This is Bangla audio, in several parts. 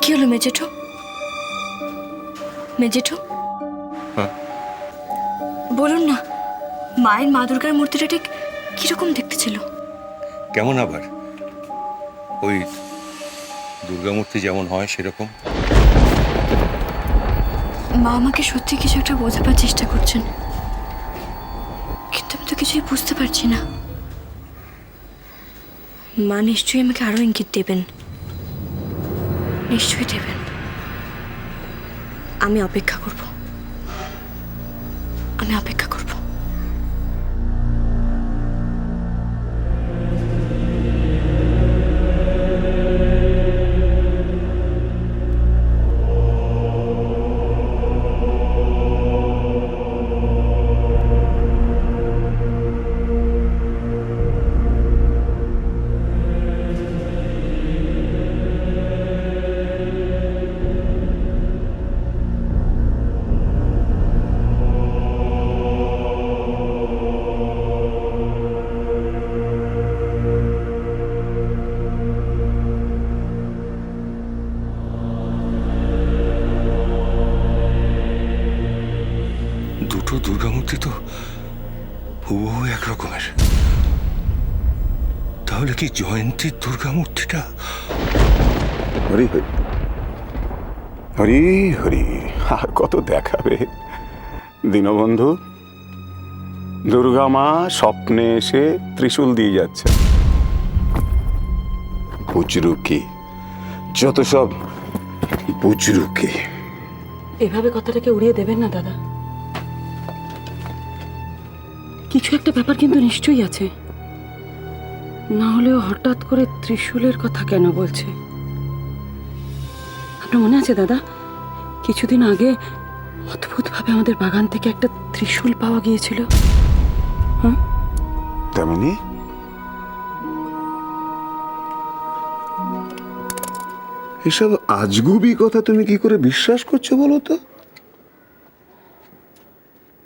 কি হলো মেজেঠো? মেজেঠো বলুন না, মায়ের মা দুর্গার মূর্তিটা ঠিক কিরকম দেখতে ছিল? কেমন আবার? ওই দুর্গামূর্তি যেমন হয় সেরকম। মা আমাকে সত্যি কিছু একটা বোঝাবার চেষ্টা করছেন, কিন্তু আমি তো কিছুই বুঝতে পারছি না। মা নিশ্চয়ই আমাকে আরো ইঙ্গিত দেবেন, নিশ্চয়ই দেবেন। আমি অপেক্ষা করব, আমি অপেক্ষা করব। দুটো দুর্গামূর্তি তো হুবহু এক রকমের। তাহলে কি জয়ন্তীর দুর্গামূর্তিটা? হরি হরি হরি হরি, আর কত দেখাবে দীনবন্ধু? দুর্গা মা স্বপ্নে এসে ত্রিশূল দিয়ে যাচ্ছে। বুজরুকি, যত সব বুজরুকি। এভাবে কথাটাকে উড়িয়ে দেবেন না দাদা। কিছু একটা ব্যাপার কিন্তু নিশ্চয়ই আছে, না হলেও হঠাৎ করে ত্রিশূলের কথা কেন বলছে? আপনার মনে আছে দাদা, কিছুদিন আগে অদ্ভুতভাবে আমাদের বাগান থেকে একটা ত্রিশূল পাওয়া গিয়েছিল? তেমনি এসব আজগুবি কথা তুমি কি করে বিশ্বাস করছো বলো তো?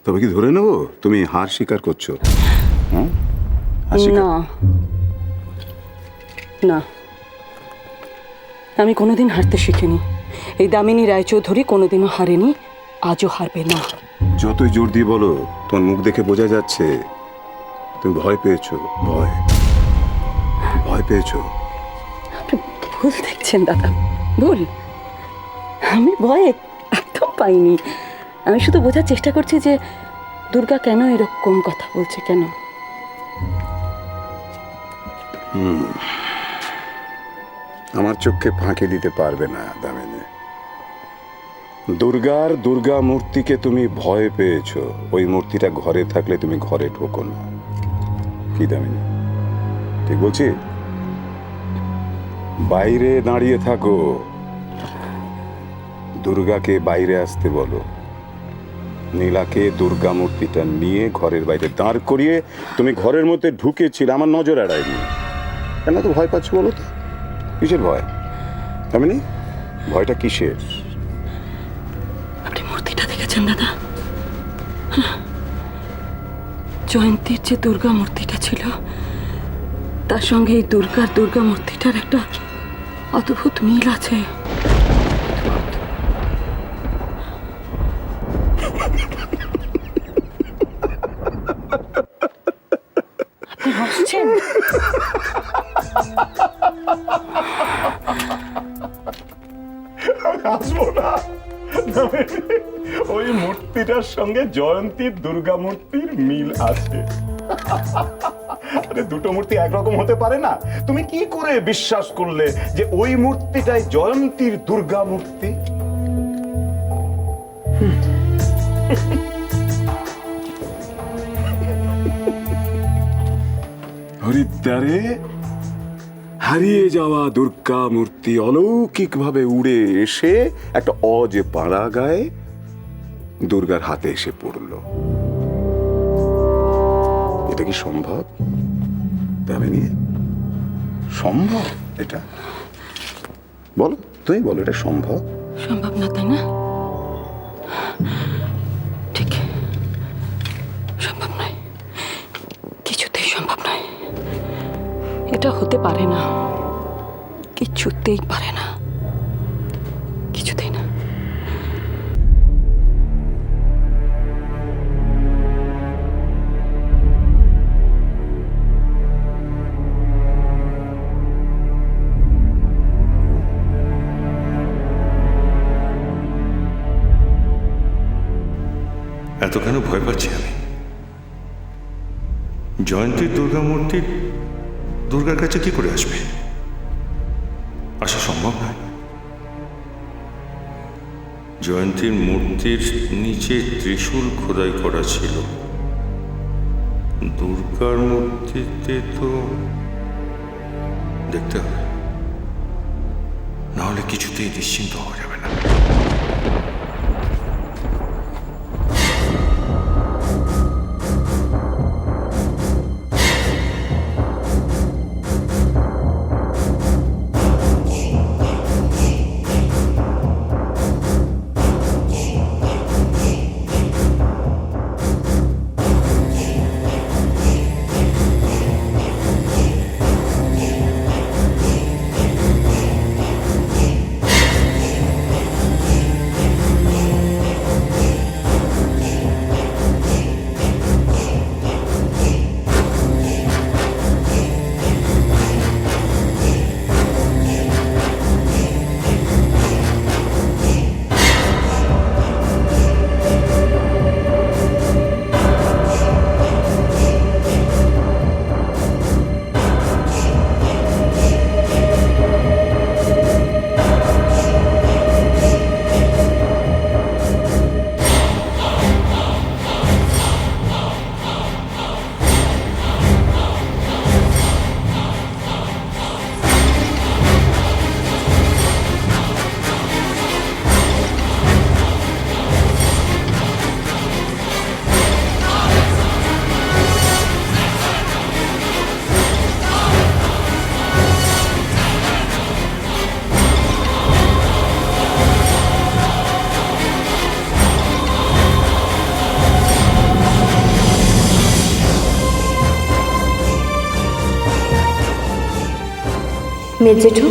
তবে কি ধরে নেবো তুমি হার স্বীকার করছো? না না, আমি কোনোদিন হারতে শিখিনি। এই দামিনী রায়চৌধুরী কোনোদিনও হারেনি, আজও হারবে না। যতই জোর দিয়ে বলো, তোমার মুখ দেখে বোঝা যাচ্ছে তুমি ভয় পেয়েছো। ভয় ভয় পেয়েছো। আপনি ভুল দেখছেন দাদা, ভুল। আমি ভয় একদম পাইনি। আমি শুধু বোঝার চেষ্টা করছি যে দুর্গা কেন এরকম কথা বলছে, কেন। আমার চোখে ফাঁকি দিতে পারবে না দামিনী। দুর্গার দুর্গা মূর্তিকে তুমি ভয় পেয়েছো। ওই মূর্তিটা ঘরে থাকলে তুমি ঘরে ঢোকো না। কি দামিনী, ঠিক বলছি? বাইরে দাঁড়িয়ে থাকো, দুর্গাকে বাইরে আসতে বলো। নীলাকে দুর্গা মূর্তিটা নিয়ে ঘরের বাইরে দাঁড় করিয়ে তুমি ঘরের মধ্যে ঢুকেছিলে, আমার নজর এড়ায়নি। কেন তো ভয় পাচ্ছ বলো তো? কিসের ভয় দামিনী? ভয়টা কিসের? আপনি মূর্তিটা দেখেছেন দাদা? জয়ন্তীর যে দুর্গা মূর্তিটা ছিল, তার সঙ্গে এই দুর্গার দুর্গা মূর্তিটার একটা অদ্ভুত মিল আছে। আপনি হাসছেন? আসবো না, ওই মূর্তিটার সঙ্গে জয়ন্তীর দুর্গা মূর্তির মিল আছে। আরে দুটো মূর্তি একরকম হতে পারে না? তুমি কি করে বিশ্বাস করলে যে ওই মূর্তিটাই জয়ন্তীর দুর্গা মূর্তি? হরিদ্বারে হারিয়ে যাওয়া দুর্গা মূর্তি অলৌকিকভাবে উড়ে এসে একটা অজে পাড়া গায়ে দুর্গার হাতে এসে পড়ল। এটা কি সম্ভব দামিনী? সম্ভব এটা? বলো, তুমি বলো, এটা সম্ভব? সম্ভব না, তাই না? ঠিক, সম্ভব নয়, কিছুতেই সম্ভব নয়। এটা হতে পারে না, কিছুতেই পারে না। এত কেন ভয় পাচ্ছি আমি? জয়ন্তীর দুর্গা মূর্তি দুর্গার কাছে কি করে আসবে? আসা সম্ভব নয়। জয়ন্তীর মূর্তির নিচে ত্রিশূল খোদাই করা ছিল, দুর্গার মূর্তিতে তো দেখতে হবে, নাহলে কিছুতেই নিশ্চিন্ত হওয়া যাবে না। মেজেঠু,